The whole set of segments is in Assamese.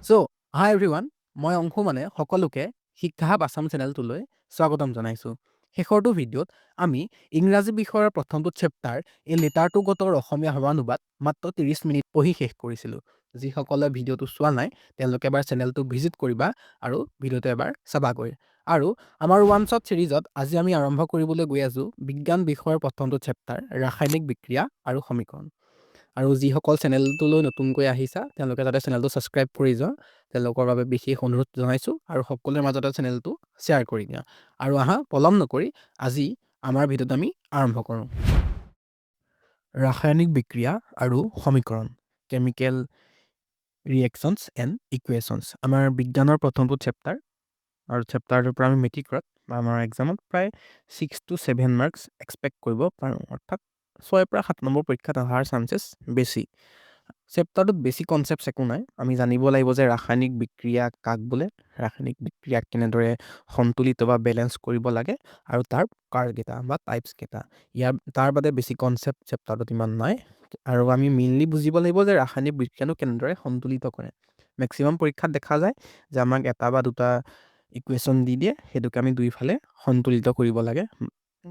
চ' হাই এভৰিৱান, মই অংশু সকলোকে শিক্ষা হাব আছাম চেনেলটোলৈ স্বাগতম জনাইছোঁ। শেষৰটো ভিডিঅ'ত আমি ইংৰাজী বিষয়ৰ প্ৰথমটো চেপ্টাৰ এই লেটাৰটো গতৰ অসমীয়া সৰ্বানুবাদ মাত্ৰ 30 মিনিট পঢ়ি শেষ কৰিছিলোঁ। যিসকলে ভিডিঅ'টো চোৱা নাই তেওঁলোকে এবাৰ চেনেলটো ভিজিট কৰিবা আৰু ভিডিঅ'টো এবাৰ চাবাগৈ। আৰু আমাৰ ওৱান শ্বট ছিৰিজত আজি আমি আৰম্ভ কৰিবলৈ গৈ আছোঁ বিজ্ঞান বিষয়ৰ প্ৰথমটো চেপ্টাৰ ৰাসায়নিক বিক্ৰিয়া আৰু সমীকৰণ। আৰু যিসকল চেনেলটোলৈ নতুনকৈ আহিছা তেওঁলোকে যাতে চেনেলটো ছাবস্ক্ৰাইব কৰি যোৱা, তেওঁলোকৰ বাবে বিশেষ অনুৰোধ জনাইছোঁ আৰু সকলোৰে মাজতে চেনেলটো শ্বেয়াৰ কৰি দিয়া। আৰু আহা পলম নকৰি আজি আমাৰ ভিডিঅ'টো আমি আৰম্ভ কৰোঁ। ৰাসায়নিক বিক্ৰিয়া আৰু সমীকৰণ, কেমিকেল ৰিয়েকশ্যনছ এণ্ড ইকুৱেশ্যনছ, আমাৰ বিজ্ঞানৰ প্ৰথমটো চেপ্টাৰ। আৰু চেপ্টাৰটোৰ পৰা আমি মেট্ৰিকত বা আমাৰ এক্সামত প্ৰায় 6 to 7 মাৰ্কছ এক্সপেক্ট কৰিব পাৰোঁ, অৰ্থাৎ 6 পৰা 7 নম্বৰ পৰীক্ষাত অহাৰ চান্সেছ বেছি। চেপ্টাৰটোত বেছি কনচেপ্টছ একো নাই। আমি জানিব লাগিব যে ৰাসায়নিক বিক্ৰিয়া কাক বোলে, ৰাসায়নিক বিক্ৰিয়াক কেনেদৰে সন্তুলিত বা বেলেঞ্চ কৰিব লাগে আৰু তাৰ প্ৰকাৰকেইটা বা টাইপছকেইটা। তাৰ বাদে বেছি কনচেপ্ট চেপ্টাৰটোত ইমান নাই। আৰু আমি মেইনলি বুজিব লাগিব যে ৰাসায়নিক বিক্ৰিয়ানো কেনেদৰে সন্তুলিত কৰে। মেক্সিমাম পৰীক্ষাত দেখা যায় যে আমাক এটা বা দুটা ইকুৱেশ্যন দি দিয়ে, সেইটোকে আমি দুইফালে সন্তুলিত কৰিব লাগে।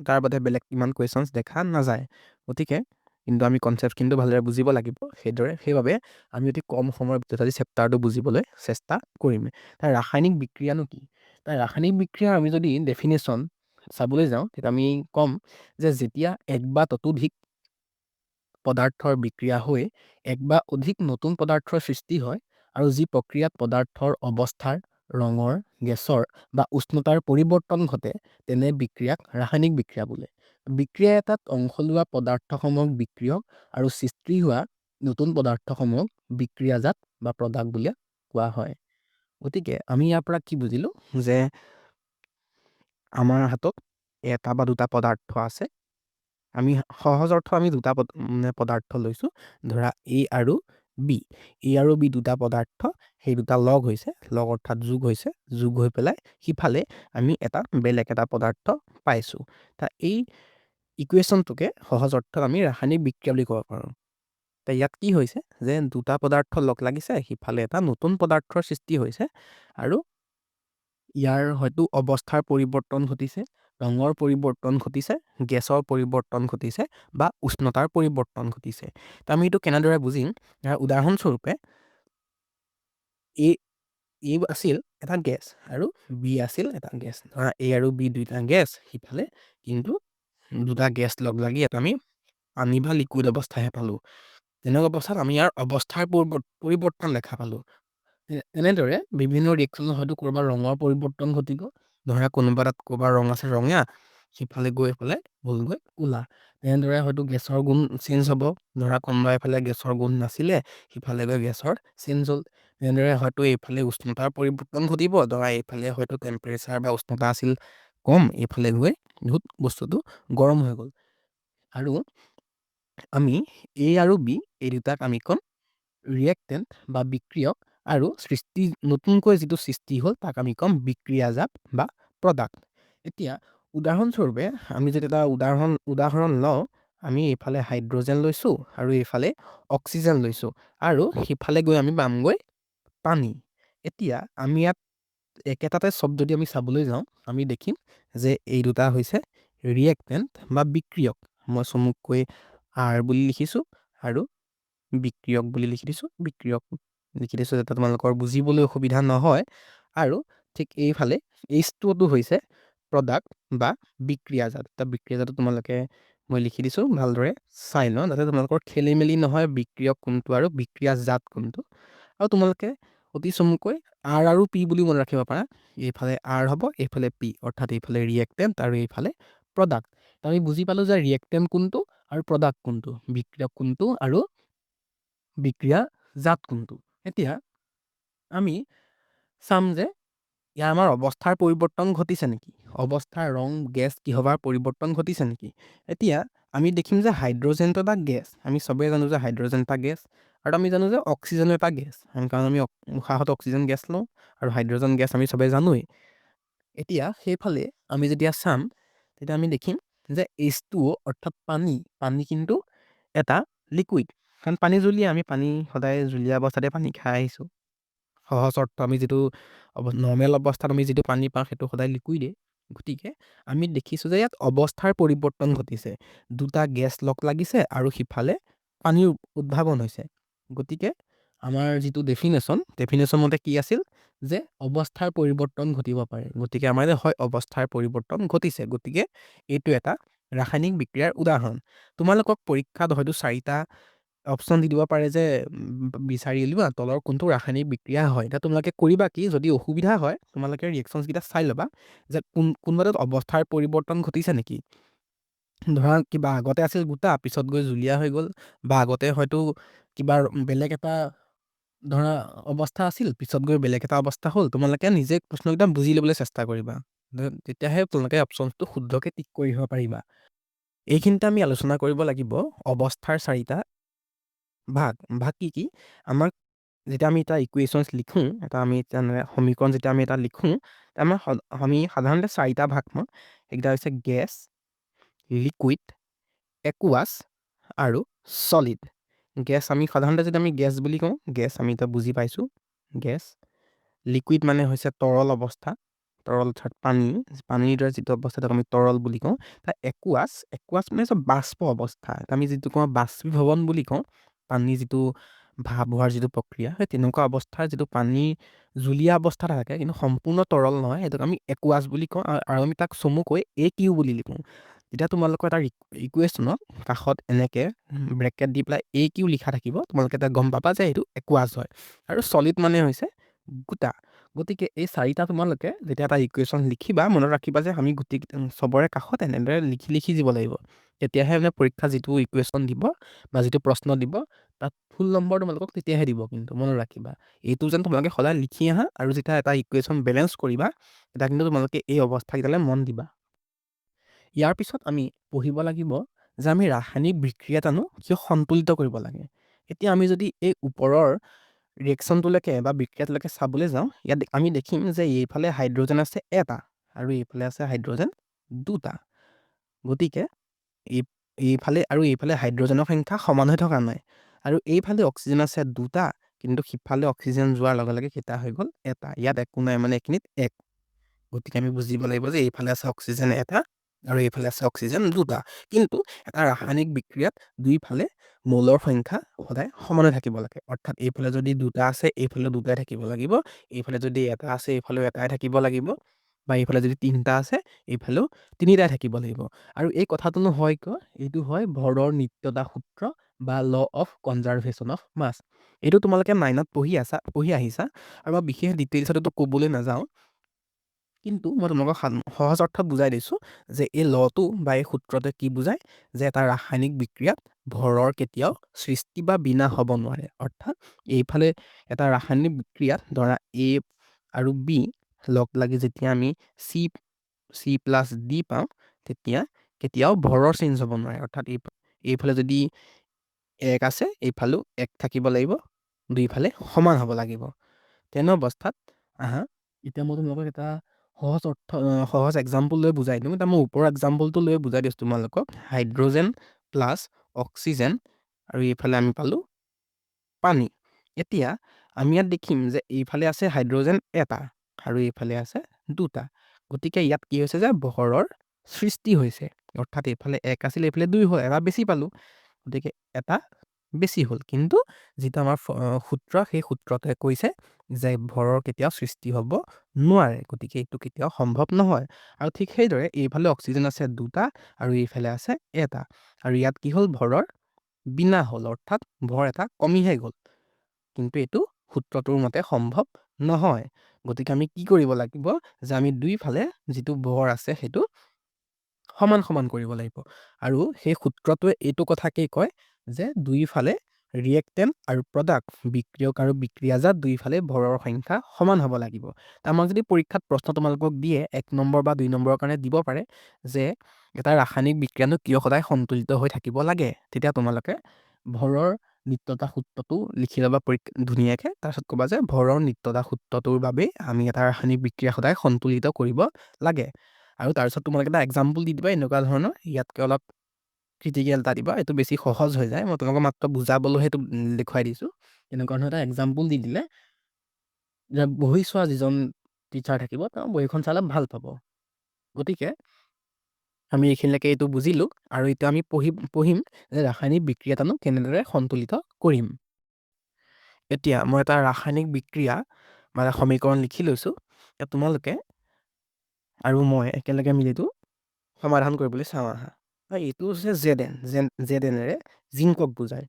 তাৰ বাদে বেলেগ ইমান কুৱেশ্যনছ দেখা নাযায়। গতিকে কিন্তু আমি কনচেপ্টখিনিটো ভালদৰে বুজিব লাগিব। সেইবাবে আমি অতি কম সময়ৰ ভিতৰত আজি চেপ্টাৰটো বুজিবলৈ চেষ্টা কৰিম। তাৰ ৰাসায়নিক বিক্ৰিয়ানো কি? তাৰ ৰাসায়নিক বিক্ৰিয়াৰ আমি যদি ডেফিনেশ্যন চাবলৈ যাওঁ তেতিয়া আমি ক'ম যে যেতিয়া এক বা ততোধিক পদাৰ্থৰ বিক্ৰিয়া হৈ এক বা অধিক নতুন পদাৰ্থৰ সৃষ্টি হয় আৰু যি প্ৰক্ৰিয়াত পদাৰ্থৰ অৱস্থাৰ, ৰঙৰ, গেছৰ বা উষ্ণতাৰ পৰিৱৰ্তন ঘটে তেনে বিক্ৰিয়াক ৰাসায়নিক বিক্ৰিয়া বোলে। বিক্ৰিয়া এটাত অংশ লোৱা পদাৰ্থসমূহক বিক্ৰিয়ক আৰু সৃষ্টি হোৱা নতুন পদাৰ্থসমূহক বিক্ৰিয়াজাত বা প্ৰডাক্ট বুলি কোৱা হয়। গতিকে আমি ইয়াৰ পৰা কি বুজিলোঁ যে আমাৰ হাতত এটা বা দুটা পদাৰ্থ আছে। আমি সহজ অৰ্থ আমি দুটা পদাৰ্থ লৈছোঁ, ধৰা A আৰু B। A আৰু B দুটা পদাৰ্থ, সেই দুটা লগ হৈছে, লগ অৰ্থাৎ যোগ হৈছে, যোগ হৈ পেলাই সিফালে আমি এটা বেলেগ এটা পদাৰ্থ পাইছোঁ। এই ইকুৱেশ্যনটোকে সহজ অৰ্থত আমি ৰাসায়নিক বিক্ৰিয়া বুলি ক'ব পাৰোঁ। ইয়াত কি হৈছে যে দুটা পদাৰ্থ লগ লাগিছে, সিফালে এটা নতুন পদাৰ্থৰ সৃষ্টি হৈছে আৰু ইয়াৰ হয়তো অৱস্থাৰ পৰিৱৰ্তন ঘটিছে, ৰঙৰ পৰিৱৰ্তন ঘটিছে, গেছৰ পৰিৱৰ্তন ঘটিছে বা উষ্ণতাৰ পৰিৱৰ্তন ঘটিছে। আমি এইটো কেনেদৰে বুজিম? উদাহৰণস্বৰূপে A আছিল এটা গেছ আৰু B আছিল এটা গেছ। ধৰা A আৰু B দুইটা গেছ, সিফালে কিন্তু দুটা গেছ লগ লাগি এটা আমি পানী বা লিকুইড অৱস্থাহে পালোঁ। তেনেকুৱা অৱস্থাত আমি ইয়াৰ অৱস্থাৰ পৰিৱৰ্তন দেখা পালোঁ। এনেদৰে বিভিন্ন ৰিয়েকশ্যনত হয়তো ক'ৰবাৰ ৰঙৰ পৰিৱৰ্তন ঘটিব। ধৰা কোনোবা তাত ক'ৰবাৰ ৰং আছে ৰঙা, সিফালে গৈ পেলাই হ'লগৈ ক'লা। তেনেদৰে হয়তো গেছৰ গুণ চেঞ্জ হ'ব। ধৰা কোনোবা এফালে গেছৰ গুণ নাছিলে, সিফালে গৈ গেছৰ চেঞ্জ হ'ল। তেনেদৰে হয়তো এইফালে উষ্ণতাৰ পৰিৱৰ্তন ঘটিব। ধৰা এইফালে হয়তো টেম্পাৰেচাৰ বা উষ্ণতা আছিল কম, এইফালে গৈ বস্তুটো গৰম হৈ গ'ল। আৰু আমি A আৰু B এই দুটাক আমি ক'ম ৰিয়েক্টেণ্ট বা বিক্ৰিয়ক, আৰু নতুনকৈ যিটো সৃষ্টি হ'ল তাক আমি ক'ম বিক্ৰিয়াজাত বা প্ৰডাক্ট। এতিয়া উদাহৰণস্বৰূপে আমি যদি এটা উদাহৰণ লওঁ, আমি এইফালে হাইড্ৰজেন লৈছোঁ আৰু এইফালে অক্সিজেন লৈছোঁ আৰু সিফালে গৈ আমি পামগৈ পানী। এতিয়া আমি ইয়াত একেটাতে চব যদি আমি চাবলৈ যাওঁ, আমি দেখিম যে এই দুটা হৈছে ৰিয়েক্টেণ্ট বা বিক্ৰিয়ক। মই চমুকৈ R বুলি লিখিছোঁ আৰু বিক্ৰিয়ক বুলি লিখি দিছোঁ যাতে তোমালোকৰ বুজিবলৈ অসুবিধা নহয়। আৰু ঠিক এইফালে H2O হৈছে প্ৰডাক্ট বা বিক্ৰিয়াজাত। বিক্ৰিয়াজাতটো তোমালোকে মই লিখি দিছোঁ, ভালদৰে চাই লওঁ যাতে তোমালোকৰ খেলি মেলি নহয় বিক্ৰিয়ক কোনটো আৰু বিক্ৰিয়াজাত কোনটো। আৰু তোমালোকে অতি চমুকৈ R আৰু P বুলি মনত ৰাখিব পাৰা। এইফালে R হ'ব, এইফালে P, অৰ্থাৎ এইফালে ৰিয়েক্টেণ্ট আৰু এইফালে প্ৰডাক্ট। আমি বুজি পালোঁ যে ৰিয়েক্টেণ্ট কোনটো আৰু প্ৰডাক্ট কোনটো, বিক্ৰিয়ক কোনটো আৰু বিক্ৰিয়াজাত কোনটো। এতিয়া আমি চাম যে ইয়াৰ আমাৰ অৱস্থাৰ পৰিৱৰ্তন ঘটিছে নেকি, অৱস্থাৰ ৰং, গেছ কিহবাৰ পৰিৱৰ্তন ঘটিছে নেকি। এতিয়া আমি দেখিম যে হাইড্ৰজেনটো এটা গেছ। আমি চবেই জানো যে হাইড্ৰজেন এটা গেছ, আৰু আমি জানো যে অক্সিজেন এটা গেছ, কাৰণ আমি উশাহত অক্সিজেন গেছ লওঁ আৰু হাইড্ৰজেন গেছ আমি চবেই জানোৱেই। এতিয়া সেইফালে আমি যেতিয়া চাম তেতিয়া আমি দেখিম যে H2O অৰ্থাৎ পানী কিন্তু এটা লিকুইড, কাৰণ পানী জুলীয়া। আমি পানী সদায় জুলীয়া অৱস্থাতে পানী খাই আহিছোঁ। সহজ অৰ্থ আমি যিটো নৰ্মেল অৱস্থাত আমি যিটো পানী পাওঁ সেইটো সদায় লিকুইডেই। গতিকে আমি দেখিছোঁ যে ইয়াত অৱস্থাৰ পৰিৱৰ্তন ঘটিছে। দুটা গেছ লগ লাগিছে আৰু সিফালে পানীৰ উদ্ভাৱন হৈছে। গতিকে আমাৰ যিটো ডেফিনেশ্যন মতে কি আছিল যে অৱস্থাৰ পৰিৱৰ্তন ঘটিব পাৰে। গতিকে আমাৰ হয় অৱস্থাৰ পৰিৱৰ্তন ঘটিছে। গতিকে এইটো এটা ৰাসায়নিক বিক্ৰিয়াৰ উদাহৰণ। তোমালোকক পৰীক্ষাত হয়তো 4টা অপশ্যন দি দিব পাৰে যে বিচাৰি উলিওৱা তলৰ কোনটো ৰাসায়নিক বিক্ৰিয়া হয়। এতিয়া তোমালোকে কৰিবা কি, যদি অসুবিধা হয় তোমালোকে ৰিয়েকশ্যনছকেইটা চাই ল'বা যে কোনোবাটোত অৱস্থাৰ পৰিৱৰ্তন ঘটিছে নেকি। ধৰা কিবা আগতে আছিল গোটা, পিছত গৈ জুলীয়া হৈ গ'ল, বা আগতে হয়তো কিবা বেলেগ এটা ধৰা অৱস্থা আছিল, পিছত গৈ বেলেগ এটা অৱস্থা হ'ল। তোমালোকে নিজে প্ৰশ্নকেইটা বুজি ল'বলৈ চেষ্টা কৰিবা, তেতিয়াহে তোমালোকে অপশ্যনটো শুদ্ধকৈ টিক কৰি আহিব পাৰিবা। এইখিনিতে আমি আলোচনা কৰিব লাগিব অৱস্থাৰ 4টা ভাগ। কি কি? আমাৰ যেতিয়া আমি এটা ইকুৱেশ্যনছ লিখোঁ, আমি সমীকৰণ যেতিয়া আমি এটা লিখোঁ, আমি সাধাৰণতে 4টা ভাগ পাওঁ। সেইকেইটা হৈছে গেছ, লিকুইড, একুৱাছ আৰু ছলিড। গেছ আমি সাধাৰণতে যদি আমি গেছ বুলি কওঁ, গেছ আমি এতিয়া বুজি পাইছোঁ গেছ। লিকুইড মানে হৈছে তৰল অৱস্থা, তৰল অৰ্থাৎ পানীৰ দৰে যিটো অৱস্থাটোক আমি তৰল বুলি কওঁ। একুৱাছ মানে হৈছে বাষ্প অৱস্থা, আমি যিটো কওঁ বাষ্পীভৱন বুলি কওঁ, পানীৰ যিটো ভাপ হোৱাৰ যিটো প্ৰক্ৰিয়া, সেই তেনেকুৱা অৱস্থাৰ যিটো পানীৰ জুলীয়া অৱস্থাত থাকে কিন্তু সম্পূৰ্ণ তৰল নহয়, সেইটোক আমি একুৱাছ বুলি কওঁ। আৰু আমি তাক চমুকৈ AQ বুলি লিখোঁ। যেতিয়া তোমালোকৰ এটা ইকুৱেশ্যনত কাষত এনেকৈ ব্ৰেকেট দি পেলাই AQ লিখা থাকিব, তোমালোকে এটা গম পাবা যে এইটো একুৱাছ হয়। আৰু ছলিড মানে হৈছে গোটা। গতিকে এই 4টা তোমালোকে যেতিয়া এটা ইকুৱেশ্যন লিখিবা, মনত ৰাখিবা যে আমি চবৰে কাষত এনেদৰে লিখি দিব লাগিব। তেতিয়াহে মানে পৰীক্ষা যিটো ইকুৱেশ্যন দিব বা যিটো প্ৰশ্ন দিব তাত ফুল নম্বৰ তোমালোকক তেতিয়াহে দিব। কিন্তু মনত ৰাখিবা এইটো যেন তোমালোকে সদায় লিখি আহা, আৰু যেতিয়া এটা ইকুৱেশ্যন বেলেঞ্চ কৰিবা তেতিয়া কিন্তু তোমালোকে এই অৱস্থাকেইটালৈ মন দিবা। ইয়াৰ পিছত আমি পঢ়িব লাগিব যে আমি ৰাসায়নিক বিক্ৰিয়াটো কিয় সন্তুলিত কৰিব লাগে। এতিয়া আমি যদি এই ওপৰৰ ৰিয়েকশ্যনটোলৈকে বা বিক্ৰিয়াটোলৈকে চাবলৈ যাওঁ, ইয়াত আমি দেখিম যে এইফালে হাইড্ৰজেন আছে এটা আৰু এইফালে আছে হাইড্ৰজেন দুটা। গতিকে এইফালে আৰু এইফালে হাইড্ৰজেনৰ সংখ্যা সমান হৈ থকা নাই, আৰু এইফালে অক্সিজেন আছে দুটা, কিন্তু সিফালে অক্সিজেন যোৱাৰ লগে লগে কেইটা হৈ গ'ল এটা। ইয়াত একো নাই, মানে এইখিনিত এক। গতিকে আমি বুজিব লাগিব যে এইফালে আছে অক্সিজেন এটা আৰু এইফালে আছে অক্সিজেন দুটা। কিন্তু এটা ৰাসায়নিক বিক্ৰিয়াত দুইফালে মৌলৰ সংখ্যা সদায় সমান হৈ থাকিব লাগে। অৰ্থাৎ এইফালে যদি দুটা আছে এইফালে দুটাই থাকিব লাগিব, এইফালে যদি এটা আছে এইফালেও এটাই থাকিব লাগিব, বা এইফালে যদি 3টা আছে এইফালেও 3টাই থাকিব লাগিব। আৰু এই কথাটোনো হয় কিয়? এইটো হয় ভৰৰ নিত্যতা সূত্ৰ বা law of conservation of mass. এইটো তোমালোকে 9ত পঢ়ি আহিছা, আৰু মই বিশেষ ডিটেইলছত এইটো ক'বলৈ নাযাওঁ, কিন্তু মই তোমালোকক সহজ অৰ্থত বুজাই দিছোঁ যে এই লটো বা এই সূত্ৰতে কি বুজায় যে এটা ৰাসায়নিক বিক্ৰিয়াত ভৰৰ কেতিয়াও সৃষ্টি বা বিনাশ হ'ব নোৱাৰে। অৰ্থাৎ এইফালে এটা ৰাসায়নিক বিক্ৰিয়াত ধৰা A আৰু B লগ লাগি যেতিয়া আমি C+D পাওঁ, তেতিয়া কেতিয়াও ভৰৰ চেঞ্জ হ'ব নোৱাৰে। অৰ্থাৎ এইফালে যদি 1 আছে এইফালেও 1 থাকিব লাগিব, দুইফালে সমান হ'ব লাগিব। তেনে অৱস্থাত এতিয়া মই তোমালোকক এটা সহজ এক্সাম্পল লৈ বুজাই দিওঁ। এতিয়া মই ওপৰৰ এক্সাম্পলটো লৈ বুজাই দিছোঁ তোমালোকক। হাইড্ৰজেন প্লাছ অক্সিজেন আৰু এইফালে আমি পালোঁ পানী। এতিয়া আমি ইয়াত দেখিম যে এইফালে আছে হাইড্ৰজেন এটা আৰু এইফালে আছে দুটা। গতিকে ইয়াত কি হৈছে যে ভৰৰ সৃষ্টি হৈছে। অৰ্থাৎ এইফালে 1 আছিল এইফালে 2 হ'ল, এটা বেছি পালোঁ, গতিকে এটা বেছি হ'ল। কিন্তু যিটো আমাৰ সূত্ৰ, সেই সূত্ৰটোৱে কৈছে যে ভৰৰ কেতিয়াও সৃষ্টি হ'ব নোৱাৰে। গতিকে এইটো কেতিয়াও সম্ভৱ নহয়। আৰু ঠিক সেইদৰে এইফালে অক্সিজেন আছে দুটা আৰু এইফালে আছে এটা, আৰু ইয়াত কি হ'ল ভৰৰ বিনাশ হ'ল, অৰ্থাৎ ভৰ এটা কমিহে গ'ল। কিন্তু এইটো সূত্ৰটোৰ মতে সম্ভৱ নহয়। গতিকে আমি কি কৰিব লাগিব যে আমি দুইফালে যিটো ভৰ আছে সেইটো সমান সমান কৰিব লাগিব। আৰু সেই সূত্ৰটোৱে এইটো কথাকেই কয় যে দুইফালে ৰিয়েক্টেণ্ট আৰু প্ৰডাক্ট, বিক্ৰিয়ক আৰু বিক্ৰিয়াজাত দুইফালে ভৰৰ সংখ্যা সমান হ'ব লাগিব। আমাক যদি পৰীক্ষাত প্ৰশ্ন তোমালোকক দিয়ে 1 নম্বৰ বা 2 নম্বৰৰ কাৰণে দিব পাৰে যে এটা ৰাসায়নিক বিক্ৰিয়ানো কিয় সদায় সন্তুলিত হৈ থাকিব লাগে, তেতিয়া তোমালোকে ভৰৰ নিত্যতা সূত্ৰটো লিখি ল'বা ধুনীয়াকৈ। তাৰপিছত ক'বা যে ভৰৰ নিত্যতা সূত্ৰটোৰ বাবেই আমি এটা ৰাসায়নিক বিক্ৰিয়া সদায় সন্তুলিত কৰিব লাগে। আৰু তাৰপিছত তোমালোকে এটা এক্সাম্পল দি দিবা এনেকুৱা ধৰণৰ, ইয়াতকৈ অলপ ক্ৰিটিকেল এটা দিবা, এইটো বেছি সহজ হৈ যায়। মই তোমালোকক মাত্ৰ বুজাবলৈহে এইটো দেখুৱাই দিছোঁ। এনেকুৱা ধৰণৰ এটা এক্সাম্পল দি দিলে যে বহি চোৱা যিজন টিচাৰ থাকিব তেওঁ বহীখন চালে ভাল পাব। গতিকে আমি এইখিনিলৈকে এইটো বুজিলোঁ আৰু এতিয়া আমি পঢ়িম যে ৰাসায়নিক বিক্ৰিয়াটো কেনেদৰে সন্তুলিত কৰিম। এতিয়া মই এটা ৰাসায়নিক বিক্ৰিয়া বা এটা সমীকৰণ লিখি লৈছোঁ। এতিয়া তোমালোকে আৰু মই একেলগে মিলি এইটো সমাধান কৰিবলৈ চাওঁ আহা। এইটো হৈছে জেডেনেৰে জিংকক বুজায়,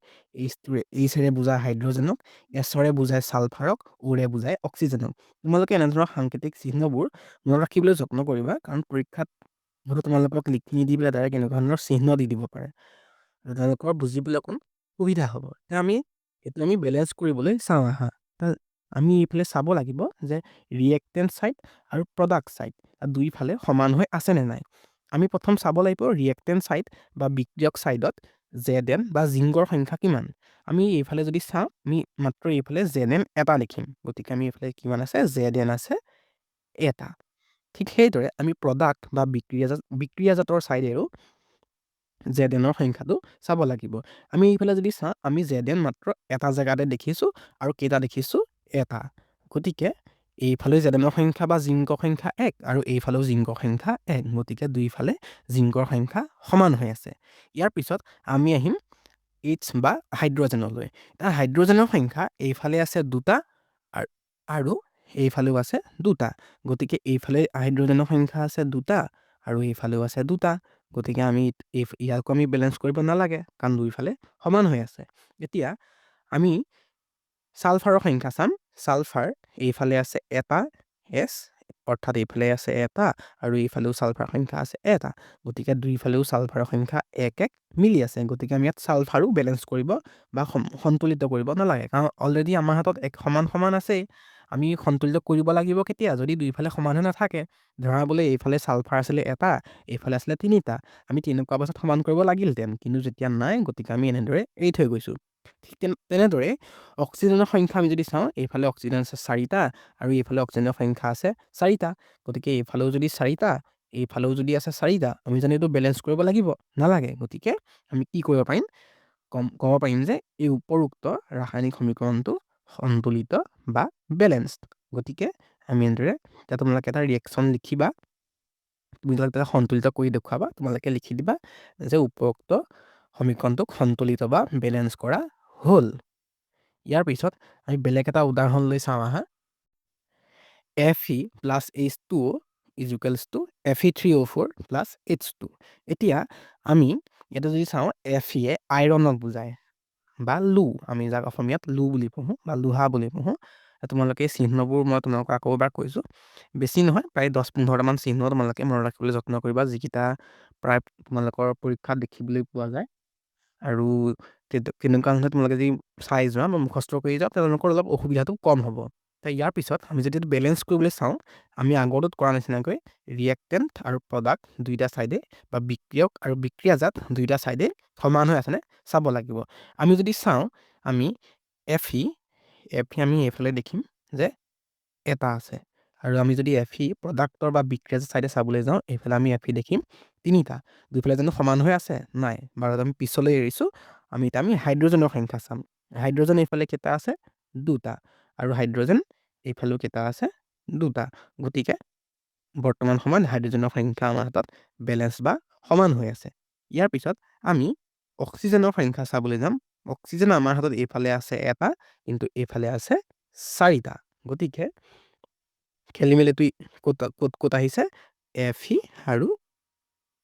এইচেৰে বুজায় হাইড্ৰজেনক, এছৰে বুজায় ছালফাৰক, ওৰে বুজায় অক্সিজেনক। তোমালোকে এনেধৰণৰ সাংকেতিক চিহ্নবোৰ মনত ৰাখিবলৈ যত্ন কৰিবা, কাৰণ পৰীক্ষাত হয়তো তোমালোকক লিখি নিদি পেলাই ডাইৰেক্ট এনেকুৱা ধৰণৰ চিহ্ন দি দিব পাৰে, তেওঁলোকৰ বুজিবলৈ অকণ সুবিধা হ'ব। এতিয়া এইটো আমি বেলেঞ্চ কৰিবলৈ চাওঁ আহা। আমি এইফালে চাব লাগিব যে ৰিয়েক্টেণ্ট ছাইড আৰু প্ৰডাক্ট ছাইড দুইফালে সমান হৈ আছেনে নাই। আমি প্ৰথম চাব লাগিব ৰিয়েক্টেণ্ট ছাইড বা বিক্ৰিয়ক ছাইডত Zn বা জিংকৰ সংখ্যা কিমান। আমি এইফালে যদি চাওঁ, আমি মাত্ৰ এইফালে Zn এটা লিখিম। গতিকে আমি এইফালে কিমান আছে, Zn আছে এটা। ঠিক সেইদৰে আমি প্ৰডাক্ট বা বিক্ৰিয়াজাতৰ ছাইডেও Znৰ সংখ্যাটো চাব লাগিব। আমি এইফালে যদি চাওঁ, আমি Zn মাত্ৰ এটা জেগাতে দেখিছোঁ আৰু কেইটা দেখিছোঁ, এটা। গতিকে এইফালে Znৰ সংখ্যা বা জিংকৰ সংখ্যা 1 আৰু এইফালেও জিংকৰ সংখ্যা 1। গতিকে দুইফালে জিংকৰ সংখ্যা সমান হৈ আছে। ইয়াৰ পিছত আমি আহিম H বা হাইড্ৰজেনলৈ। এতিয়া হাইড্ৰজেনৰ সংখ্যা এইফালে আছে 2টা আৰু এইফালেও আছে 2টা। গতিকে এইফালে হাইড্ৰজেনৰ সংখ্যা আছে 2টা আৰু এইফালেও আছে 2টা। গতিকে আমি ইয়াকো আমি বেলেঞ্চ কৰিব নালাগে, কাৰণ দুইফালে সমান হৈ আছে। এতিয়া আমি ছালফাৰৰ সংখ্যা চাম। ছালফাৰ এইফালে আছে এটা S, অৰ্থাৎ এইফালে আছে এটা আৰু এইফালেও ছালফাৰৰ সংখ্যা আছে এটা। গতিকে দুইফালেও ছালফাৰৰ সংখ্যা 1 মিলি আছে। গতিকে আমি ইয়াত ছালফাৰো বেলেঞ্চ কৰিব বা সন্তুলিত কৰিব নালাগে, কাৰণ অলৰেডি আমাৰ হাতত সমান আছেই। আমি সন্তুলিত কৰিব লাগিব কেতিয়া, যদি দুইফালে সমান হৈ নাথাকে। ধৰা বোলে এইফালে ছালফাৰ আছিলে এটা, এইফালে আছিলে 3টা। আমি তেনেকুৱা অৱস্থাত সমান কৰিব লাগিলহেঁতেন, কিন্তু যেতিয়া নাই, গতিকে আমি এনেদৰে এৰি থৈ গৈছোঁ। ঠিক তেনেদৰে অক্সিজেনৰ সংখ্যা আমি যদি চাওঁ, এইফালে অক্সিজেন আছে 4টা আৰু এইফালে অক্সিজেনৰ সংখ্যা আছে 4টা। গতিকে এইফালেও যদি 4টা, এইফালেও যদি আছে 4টা, আমি জানো এইটো বেলেঞ্চ কৰিব লাগিব? নালাগে। গতিকে আমি কি কৰিব পাৰিম, ক'ব পাৰিম যে এই উপৰোক্ত ৰাসায়নিক সমীকৰণটো সন্তুলিত বা বেলেঞ্চড। গতিকে আমি এনেদৰে, এতিয়া তোমালোকে এটা ৰিয়েকশ্যন লিখিবা, তুমি এটা সন্তুলিত কৰি দেখুৱাবা, তোমালোকে লিখি দিবা যে উপৰোক্ত সমীকৰণটোক সন্তুলিত বা বেলেঞ্চ কৰা হ'ল। ইয়াৰ পিছত আমি বেলেগ এটা উদাহৰণ লৈ চাওঁ আহা। Fe plus H2O is equals to Fe3O4 plus H2। এতিয়া আমি ইয়াতে যদি চাওঁ, Fe আইৰণক বুজায় বা লু, আমি যাক অসমীয়াত লু বুলি পঢ়োঁ বা লোহা বুলি পঢ়োঁ। তোমালোকে এই চিহ্নবোৰ মই তোমালোকক আকৌ এবাৰ কৈছোঁ, বেছি নহয়, প্ৰায় 10-15টামান চিহ্ন তোমালোকে মনত ৰাখিবলৈ যত্ন কৰিবা, যিকেইটা প্ৰায় তোমালোকৰ পৰীক্ষাত দেখিবলৈ পোৱা যায়। আৰু তেনেকুৱা ধৰণে তোমালোকে যদি চাই যোৱা বা মুখস্থ কৰি যাওঁ, তেওঁলোকৰ অলপ অসুবিধাটো কম হ'ব। ইয়াৰ পিছত আমি যদি বেলেঞ্চ কৰিবলৈ চাওঁ, আমি আগৰটোত কৰা নিচিনাকৈ ৰিয়েক্টেণ্ট আৰু প্ৰডাক্ট দুইটা ছাইডে বা বিক্ৰিয়ক আৰু বিক্ৰিয়াজাত দুইটা ছাইডে সমান হৈ আছেনে চাব লাগিব। আমি যদি চাওঁ, আমি Fe আমি এইফালে দেখিম যে এটা আছে, আৰু আমি যদি Fe প্ৰডাক্টৰ বা বিক্ৰিয়াজাত ছাইডে চাবলৈ যাওঁ, এইফালে আমি Fe দেখিম 3টা। দুইফালে জানো সমান হৈ আছে? নাই। বাৰু আমি পিছলৈ এৰিছোঁ। এতিয়া আমি হাইড্ৰজেনৰ সংখ্যা চাম। হাইড্ৰজেন এইফালে কেইটা আছে? 2টা। আৰু হাইড্ৰজেন এইফালেও কেইটা আছে? 2টা। গতিকে বৰ্তমান সময়ত হাইড্ৰজেনৰ সংখ্যা আমাৰ হাতত বেলেঞ্চ বা সমান হৈ আছে। ইয়াৰ পিছত আমি অক্সিজেনৰ সংখ্যা চাবলৈ যাম। অক্সিজেন আমাৰ হাতত এইফালে আছে এটা, কিন্তু এইফালে আছে 4টা। গতিকে খেলিমেলিটো ক'ত আহিছে? Fe আৰু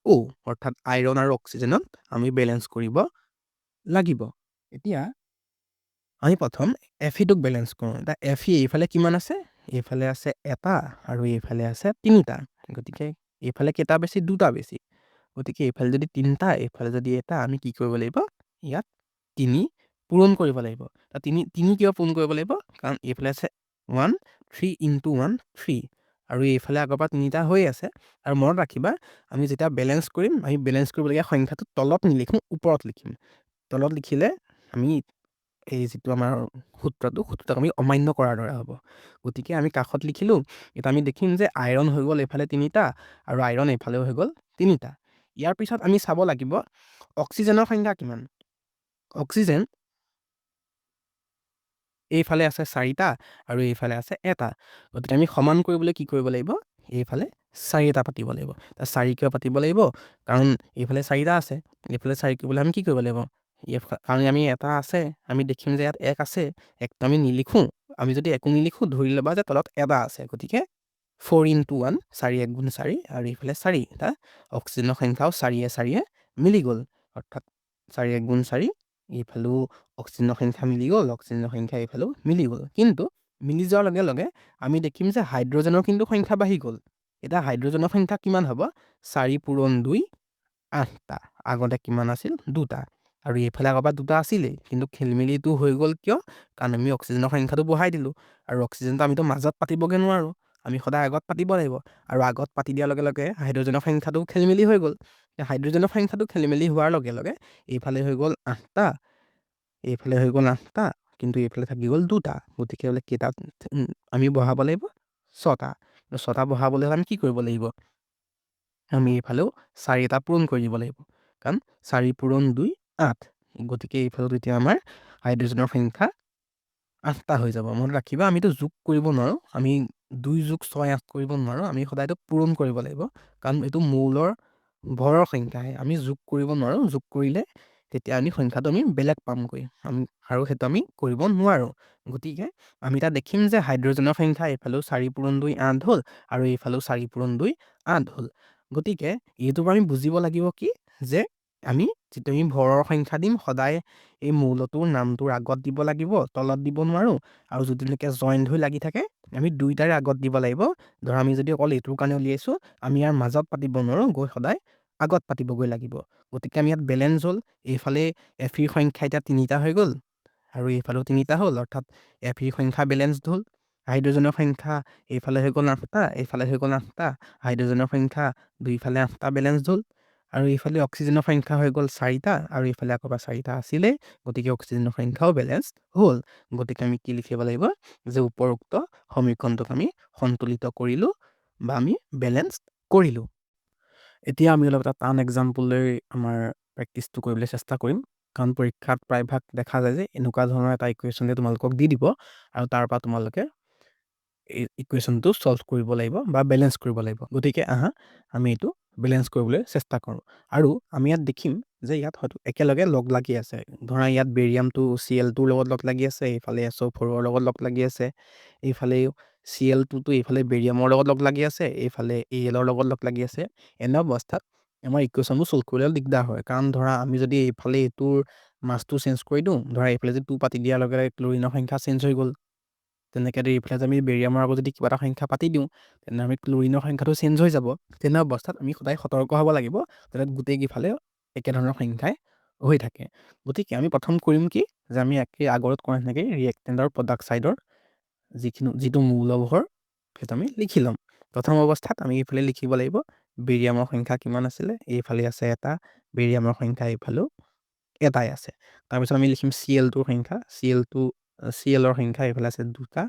O, অৰ্থাৎ আইৰণ আৰু অক্সিজেনত আমি বেলেঞ্চ কৰিব লাগিব। এতিয়া আমি প্ৰথম Feটোক বেলেঞ্চ কৰোঁ। এতিয়া Fe এইফালে কিমান আছে? এইফালে আছে এটা আৰু এইফালে আছে 3টা। গতিকে এইফালে কেইটা বেছি? 2টা বেছি। গতিকে এইফালে যদি 3টা, এইফালে যদি এটা, আমি কি কৰিব লাগিব? ইয়াত 3 পূৰণ কৰিব লাগিব। 3 কিয় পূৰণ কৰিব লাগিব? কাৰণ এইফালে আছে 1, 3 × 1 3, আৰু এইফালে আগৰ পৰা 3টা হৈ আছে। আৰু মনত ৰাখিবা, আমি যেতিয়া বেলেঞ্চ কৰিম, আমি বেলেঞ্চ কৰিবলগীয়া সংখ্যাটো তলত নিলিখোঁ, ওপৰত লিখিম। তলত লিখিলে আমি এই যিটো আমাৰ সূত্ৰটোক আমি অমান্য কৰাৰ দৰে হ'ব। গতিকে আমি কাষত লিখিলোঁ। এতিয়া আমি দেখিম যে আইৰণ হৈ গ'ল এইফালে 3টা আৰু আইৰণ এইফালেও হৈ গ'ল 3টা। ইয়াৰ পিছত আমি চাব লাগিব অক্সিজেনৰ সংখ্যা কিমান। অক্সিজেন এইফালে আছে 4টা আৰু এইফালে আছে এটা। গতিকে আমি সমান কৰিবলৈ কি কৰিব লাগিব? এইফালে 4টা পাতিব লাগিব। 4 কিয় পাতিব লাগিব? কাৰণ এইফালে 4টা আছে। এইফালে 4 কৰিবলৈ আমি কি কৰিব লাগিব? কাৰণ আমি এটা আছে, আমি দেখিম যে ইয়াত 1 আছে। 1টো আমি নিলিখোঁ। আমি যদি একো নিলিখোঁ, ধৰি ল'বা যে তলত এটা আছে। গতিকে 4 × 1, 4 × 1 = 4 আৰু এইফালে 4 এটা অক্সিজেনৰ সংখ্যাও 4 মিলি গ'ল। অৰ্থাৎ 4 × 1 = 4, এইফালেও অক্সিজেনৰ সংখ্যা মিলি গ'ল, অক্সিজেনৰ সংখ্যা এইফালেও মিলি গ'ল। কিন্তু মিলি যোৱাৰ লগে লগে আমি দেখিম যে হাইড্ৰজেনৰ কিন্তু সংখ্যা বাঢ়ি গ'ল। এতিয়া হাইড্ৰজেনৰ সংখ্যা কিমান হ'ব? 4 × 2 = 8টা। আগতে কিমান আছিল? 2টা। আৰু এইফালে আগৰ পৰা 2টা আছিলেই। কিন্তু খেলিমেলিটো হৈ গ'ল কিয়? কাৰণ আমি অক্সিজেনৰ সংখ্যাটো বঢ়াই দিলোঁ। আৰু অক্সিজেনটো আমিতো মাজত পাতিবগৈ নোৱাৰোঁ। আমি সদায় আগত পাতিব লাগিব। আৰু আগত পাতি দিয়াৰ লগে লগে হাইড্ৰজেনৰ সংখ্যাটো খেলিমেলি হৈ গ'ল। হাইড্ৰজেনৰ সংখ্যাটো খেলিমেলি হোৱাৰ লগে লগে এইফালে হৈ গ'ল 8টা, এইফালে হৈ গ'ল 8টা, কিন্তু এইফালে থাকি গ'ল 2টা। গতিকে বোলে কেইটা আমি বঢ়াব লাগিব? 6টা। 6টা বঢ়াবলৈ হ'লে আমি কি কৰিব লাগিব? আমি এইফালেও 4টা পূৰণ কৰি দিব লাগিব। কাৰণ 4 × 2 = 8। গতিকে এইফালেও তেতিয়া আমাৰ হাইড্ৰজেনৰ সংখ্যা 8টা হৈ যাব। মনত ৰাখিবা, আমিতো যোগ কৰিব নোৱাৰোঁ। আমি 2 + 6 = 8 কৰিব নোৱাৰোঁ। আমি সদায়তো পূৰণ কৰিব লাগিব। কাৰণ এইটো মৌলৰ ভৰৰ সংখ্যাহে। আমি যোগ কৰিব নোৱাৰোঁ। যোগ কৰিলে তেতিয়া আমি সংখ্যাটো বেলেগ পামগৈ। আৰু সেইটো আমি কৰিব নোৱাৰোঁ। গতিকে আমি তাত দেখিম যে হাইড্ৰজেনৰ সংখ্যা এইফালেও 4 × 2 = 8 হ'ল আৰু এইফালেও 4 × 2 = 8 হ'ল। গতিকে এইটোৰ পৰা আমি বুজিব লাগিব কি? যে আমি যিটো ভৰৰ সংখ্যা দিম, সদায় এই মৌলটোৰ নামটোৰ আগত দিব লাগিব, তলত দিব নোৱাৰোঁ। আৰু যদিলৈকে জইণ্ট হৈ লাগি থাকে, আমি দুইটাৰে আগত দিব লাগিব। ধৰা আমি যদি অকল এইটোৰ কাৰণে উলিয়াইছোঁ, আমি ইয়াৰ মাজত পাতিব নোৱাৰোঁ, গৈ সদায় আগত পাতিবগৈ লাগিব। গতিকে আমি ইয়াত বেলেঞ্চ হ'ল। এইফালে Fe সংখ্যা এতিয়া 3টা হৈ গ'ল আৰু এইফালেও 3টা হ'ল। অৰ্থাৎ Fe সংখ্যা বেলেঞ্চড হ'ল। হাইড্ৰজেনৰ সংখ্যা এইফালে হৈ গ'ল 8টা, এইফালে হৈ গ'ল 8টা। হাইড্ৰজেনৰ সংখ্যা দুইফালে 8টা বেলেঞ্চড হ'ল। আৰু এইফালে অক্সিজেনৰ সংখ্যা হৈ গ'ল 4টা আৰু এইফালে আকৌ 4টা আছিলেই। গতিকে অক্সিজেনৰ সংখ্যাও বেলেঞ্চড হ'ল। গতিকে আমি কি লিখিব লাগিব? যে উপৰোক্ত সমীকৰণটোক আমি সন্তুলিত কৰিলোঁ বা আমি বেলেঞ্চ কৰিলোঁ। এতিয়া আমি অলপ এটা টান এক্সাম্পল লৈ আমাৰ প্ৰেক্টিচটো কৰিবলৈ চেষ্টা কৰিম। কাৰণ পৰীক্ষাত প্ৰায়ভাগ দেখা যায় যে এনেকুৱা ধৰণৰ এটা ইকুৱেশ্যনে তোমালোকক দি দিব আৰু তাৰ পৰা তোমালোকে এই ইকুৱেশ্যনটো সলভ কৰিব লাগিব বা বেলেঞ্চ কৰিব লাগিব। গতিকে আমি এইটো বেলেঞ্চ কৰিবলৈ চেষ্টা কৰোঁ। আৰু আমি ইয়াত দেখিম যে ইয়াত হয়তো একেলগে লগ লাগি আছে। ধৰা ইয়াত বেৰিয়ামটো Cl2ৰ লগত লগ লাগি আছে, এইফালে SO4ৰ লগত লগ লাগি আছে, এইফালেও Cl2টো এইফালে বেৰিয়ামৰ লগত লগ লাগি আছে, এইফালে Alৰ লগত লগ লাগি আছে। এনে অৱস্থাত আমাৰ ইকুৱেশ্যনবোৰ সলভ কৰিবলৈ দিগদাৰ হয়। কাৰণ ধৰা আমি যদি এইফালে এইটোৰ মাছটো চেঞ্জ কৰি দিওঁ, ধৰা এইফালে যদি 2 পাতি দিয়াৰ লগে লগে ক্লৰিনৰ সংখ্যা চেঞ্জ হৈ গ'ল। তেনেকৈ এইফালে যদি আমি বেৰিয়ামৰ আগত যদি কিবা এটা সংখ্যা পাতি দিওঁ, তেনে আমি ক্লৰিনৰ সংখ্যাটো চেঞ্জ হৈ যাব। তেনে অৱস্থাত আমি সদায় সতৰ্ক হ'ব লাগিব, যাতে গোটেইকেইফালে একেধৰণৰ সংখ্যাই হৈ থাকে। গতিকে আমি প্ৰথম কৰিম কি? যে আমি আগত কৰা সেনেকৈ ৰিয়েক্টেণ্ট আৰু প্ৰডাক্ট ছাইডৰ যিটো মৌলভৰ সেইটো আমি লিখি ল'ম। প্ৰথম অৱস্থাত আমি এইফালে লিখিব লাগিব বেৰিয়ামৰ সংখ্যা কিমান আছিলে, এইফালে আছে এটা, বেৰিয়ামৰ সংখ্যা এইফালেও এটাই আছে। তাৰপিছত আমি লিখিম Cl2ৰ সংখ্যা, Clৰ সংখ্যা এইফালে আছে 2টা,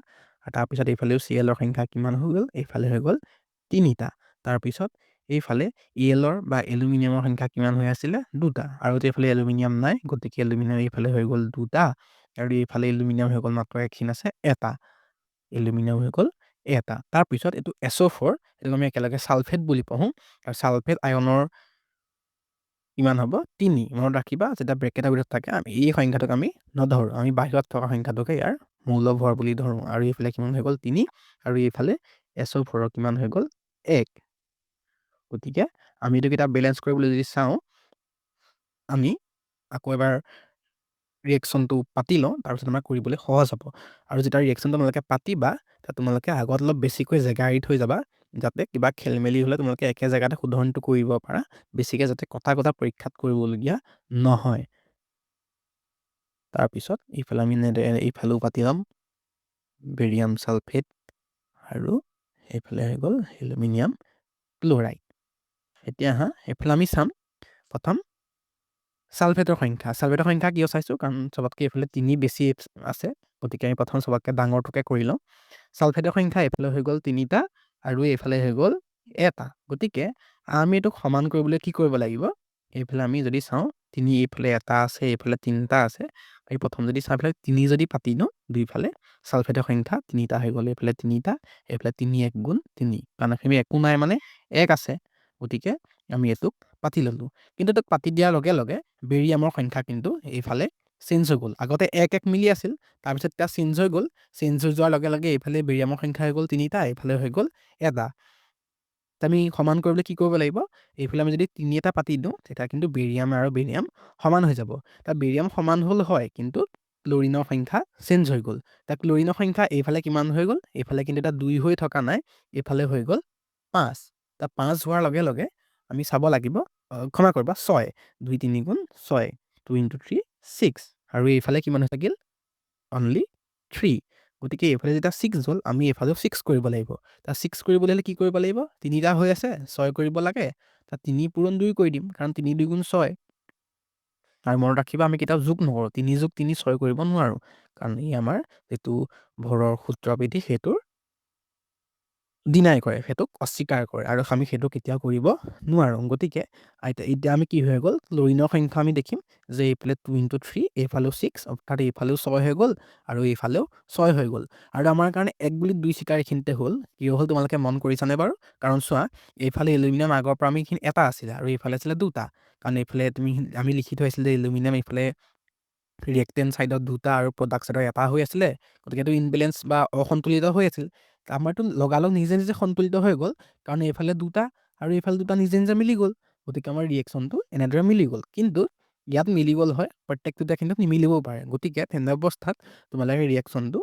আৰু তাৰপিছত এইফালেও Clৰ সংখ্যা কিমান হৈ গ'ল? এইফালে হৈ গ'ল 3টা। তাৰপিছত এইফালে Alৰ বা এলুমিনিয়ামৰ সংখ্যা কিমান হৈ আছিলে? 2টা। আৰু এইফালে এলুমিনিয়াম নাই, গতিকে এলুমিনিয়াম এইফালে হৈ গ'ল 2টা, আৰু এইফালে এলুমিনিয়াম হৈ গ'ল মাত্ৰ একখিন আছে এটা। এলুমিনিয়াম হৈ গ'ল এটা। তাৰপিছত এইটো SO4, এইটো আমি একেলগে ছালফেট বুলি পঢ়োঁ। আৰু ছালফেট আয়নৰ কিমান হ'ব? 3। মনত ৰাখিবা, যেতিয়া ব্ৰেকেটৰ ভিতৰত থাকে এই সংখ্যাটোক আমি নধৰোঁ, আমি বাহিৰত থকা সংখ্যাটোকে ইয়াৰ মৌলভৰ বুলি ধৰোঁ। আৰু এইফালে কিমান হৈ গ'ল? 3। আৰু এইফালে SO4ৰ কিমান হৈ গ'ল? 1। গতিকে আমি এইটোকেইটা বেলেঞ্চ কৰিবলৈ যদি চাওঁ, আমি আকৌ এবাৰ ৰিয়েকশ্যনটো পাতি লওঁ, তাৰপিছত আমাৰ কৰিবলৈ সহজ হ'ব। আৰু যেতিয়া ৰিয়েকশ্যনটো তোমালোকে পাতিবা, তাত তোমালোকে আগত অলপ বেছিকৈ জেগা এৰি থৈ যাবা, যাতে কিবা খেলিমেলি হ'লে তোমালোকে একে জেগাতে শুধৰণিটো কৰিব পাৰা, বেছিকৈ যাতে কথা পৰীক্ষাত কৰিবলগীয়া নহয়। তাৰপিছত এইফালে আমি এইফালেও পাতি ল'ম বেৰিয়াম ছালফেট, আৰু এইফালে হৈ গ'ল এলুমিনিয়াম ক্লৰাইড। এতিয়া এইফালে আমি চাম প্ৰথম ছালফেটৰ সংখ্যা কিয় চাইছোঁ? কাৰণ চবতকৈ এইফালে 3 বেছি আছে। গতিকে আমি প্ৰথম চবতকৈ ডাঙৰটোকে কৰি লওঁ। ছালফেটৰ সংখ্যা এইফালে হৈ গ'ল 3টা, আৰু এইফালে হৈ গ'ল এটা। গতিকে আমি এইটোক সমান কৰিবলৈ কি কৰিব লাগিব? এইফালে আমি যদি চাওঁ তিনি এইফালে এটা আছে, এইফালে 3টা আছে। আমি প্ৰথম যদি চাওঁ এইফালে 3 যদি পাতি দিওঁ দুইফালে ছালফেটৰ সংখ্যা 3টা হৈ গ'ল। এইফালে 3টা, এইফালে 3 1 গুণ 3 কাৰণ এইখিনি একো নাই মানে 1 আছে। গতিকে আমি এইটোক পাতি ল'লোঁ। কিন্তু এইটোক পাতি দিয়াৰ লগে লগে বেৰিয়ামৰ সংখ্যা কিন্তু এইফালে চেঞ্জ হৈ গ'ল। আগতে 1 1 মিলি আছিল, তাৰপিছত এতিয়া চেঞ্জ হৈ গ'ল। চেঞ্জ হৈ যোৱাৰ লগে লগে এইফালে বেৰিয়ামৰ সংখ্যা হৈ গ'ল 3টা, এইফালে হৈ গ'ল 1টা। আমি সমান কৰিবলৈ কি কৰিব লাগিব? এইফালে আমি যদি 3 এটা পাতি দিওঁ তেতিয়া কিন্তু বেৰিয়াম আৰু বেৰিয়াম সমান হৈ যাব। বেৰিয়াম সমান হ'ল হয়, কিন্তু ক্লৰিনৰ সংখ্যা চেঞ্জ হৈ গ'ল। ক্লৰিনৰ সংখ্যা এইফালে কিমান হৈ গ'ল? এইফালে কিন্তু এটা 2 হৈ থকা নাই, এইফালে হৈ গ'ল 5। 5 হোৱাৰ লগে লগে আমি চাব লাগিব, ক্ষমা কৰিবা 6। 2 3 গুণ 6, 2 × 3 6 আৰু এইফালে কিমান হৈ থাকিল? অনলি 3। গতিকে এইফালে যেতিয়া 6 হ'ল, আমি এইফালেও 6 কৰিব লাগিব। 6 কৰিবলৈ হ'লে কি কৰিব লাগিব? 3টা হৈ আছে, 6 কৰিব লাগে। 3 পূৰণ 2 কৰি দিম, কাৰণ 3 2 গুণ 6। আৰু মনত ৰাখিবা আমি কেতিয়াও যোগ নকৰোঁ। 3 যোগ 3 6 কৰিব নোৱাৰোঁ, কাৰণ ই আমাৰ যিটো ভৰৰ সূত্ৰবিধি সেইটোৰ ডিনাই কৰে, সেইটোক অস্বীকাৰ কৰে, আৰু আমি সেইটো কেতিয়াও কৰিব নোৱাৰোঁ। গতিকে এতিয়া আমি কি হৈ গ'ল? ক্লৰিনৰ সংখ্যা আমি দেখিম যে এইফালে 2 × 3, এইফালেও 6, অৰ্থাৎ এইফালেও 6 হৈ গ'ল আৰু এইফালেও 6 হৈ গ'ল। আৰু আমাৰ কাৰণে 1 বুলি 2 চিকাৰ এইখিনিতে হ'ল। কিয় হ'ল তোমালোকে মন কৰিছানে বাৰু? কাৰণ চোৱা, এইফালে এলুমিনিয়াম আগৰ পৰা আমি এইখিনি এটা আছিলে আৰু এইফালে আছিলে 2টা। কাৰণ এইফালে আমি লিখি থৈছিল যে এলুমিনিয়াম এইফালে ৰিয়েক্টেণ্ট ছাইডত 2টা আৰু প্ৰডাক্ট ছাইডত 1টা হৈ আছিলে। গতিকে এইটো ইনবেলেঞ্চ বা অসন্তুলিত হৈ আছিল। আমাৰতো লগালগ নিজে নিজে সন্তুলিত হৈ গ'ল, কাৰণ এইফালে 2টা আৰু এইফালে 2টা নিজে নিজে মিলি গ'ল। গতিকে আমাৰ ৰিয়েকশ্যনটো এনেদৰে মিলি গ'ল। কিন্তু ইয়াত মিলি গ'ল হয়, প্ৰত্যেকটোতে কিন্তু নিমিলিবও পাৰে। গতিকে তেনে অৱস্থাত তোমালোকে ৰিয়েকশ্যনটো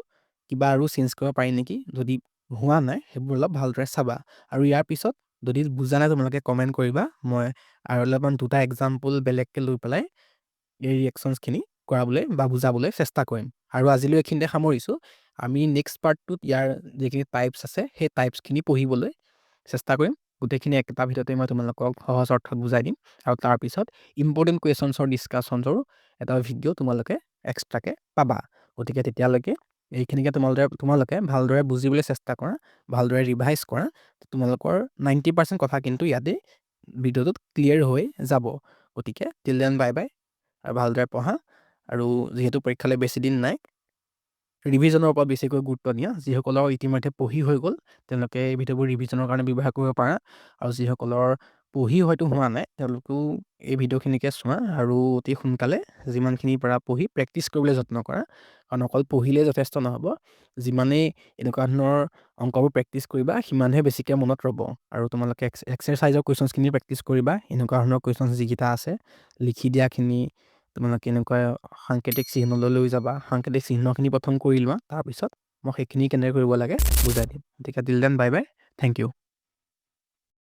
কিবা আৰু চেঞ্জ কৰিব পাৰি নেকি? যদি হোৱা নাই, সেইবোৰ অলপ ভালদৰে চাবা। আৰু ইয়াৰ পিছত যদি বুজা নাই তোমালোকে কমেণ্ট কৰিবা। মই আৰু অলপমান 2টা এক্সাম্পল বেলেগকৈ লৈ পেলাই এই ৰিয়েকশ্যনছখিনি কৰাবলৈ বা বুজাবলৈ চেষ্টা কৰিম। আৰু আজিলৈ এইখিনিতে সামৰিছোঁ। আমি নেক্সট পাৰ্টটোত ইয়াৰ যিখিনি টাইপছ আছে, সেই টাইপছখিনি পঢ়িবলৈ চেষ্টা কৰিম। গোটেইখিনি একেটা ভিডিঅ'তে মই তোমালোকক সহজ অৰ্থত বুজাই দিম। আৰু তাৰপিছত ইম্পৰ্টেণ্ট কুৱেশ্যনছৰ ডিছকাশ্যনছৰো এটা ভিডিঅ' তোমালোকে এক্সট্ৰাকৈ পাবা। গতিকে তেতিয়ালৈকে এইখিনিকে তোমালোকে ভালদৰে বুজিবলৈ চেষ্টা কৰা, ভালদৰে ৰিভাইজ কৰা। তোমালোকৰ 90% কথা কিন্তু ইয়াতে ভিডিঅ'টোত ক্লিয়াৰ হৈ যাব। গতিকে টিল দেন বাই বাই, আৰু ভালদৰে পঢ়া। আৰু যিহেতু পৰীক্ষালৈ বেছি দিন নাই, ৰিভিজনৰ ওপৰত বেছিকৈ গুৰুত্ব দিয়া। যিসকলৰ ইতিমধ্যে পঢ়ি হৈ গ'ল, তেওঁলোকে এই ভিডিঅ'বোৰ ৰিভিজনৰ কাৰণে ব্যৱহাৰ কৰিব পাৰা। আৰু যিসকলৰ পঢ়ি হয়তো হোৱা নাই, তেওঁলোকেও এই ভিডিঅ'খিনিকে চোৱা আৰু অতি সোনকালে যিমানখিনি পৰা পঢ়ি প্ৰেক্টিছ কৰিবলৈ যত্ন কৰা। কাৰণ অকল পঢ়িলেই যথেষ্ট নহ'ব। যিমানেই এনেকুৱা ধৰণৰ অংকবোৰ প্ৰেক্টিছ কৰিবা, সিমানহে বেছিকৈ মনত ৰ'ব। আৰু তোমালোকে এক্সাৰচাইজৰ কুৱেশ্যনছখিনি প্ৰেক্টিছ কৰিবা। এনেকুৱা ধৰণৰ কুৱেশ্যনছ যিকেইটা আছে, লিখি দিয়াখিনি তোমালোকে এনেকুৱা সাংকেতিক চিহ্নলৈ লৈ যাবা। সাংকেতিক চিহ্নখিনি প্ৰথম কৰি লোৱা, তাৰপিছত মই সেইখিনি কেনেকৈ কৰিব লাগে বুজাই দিম। গতিকে till then bye bye, thank U.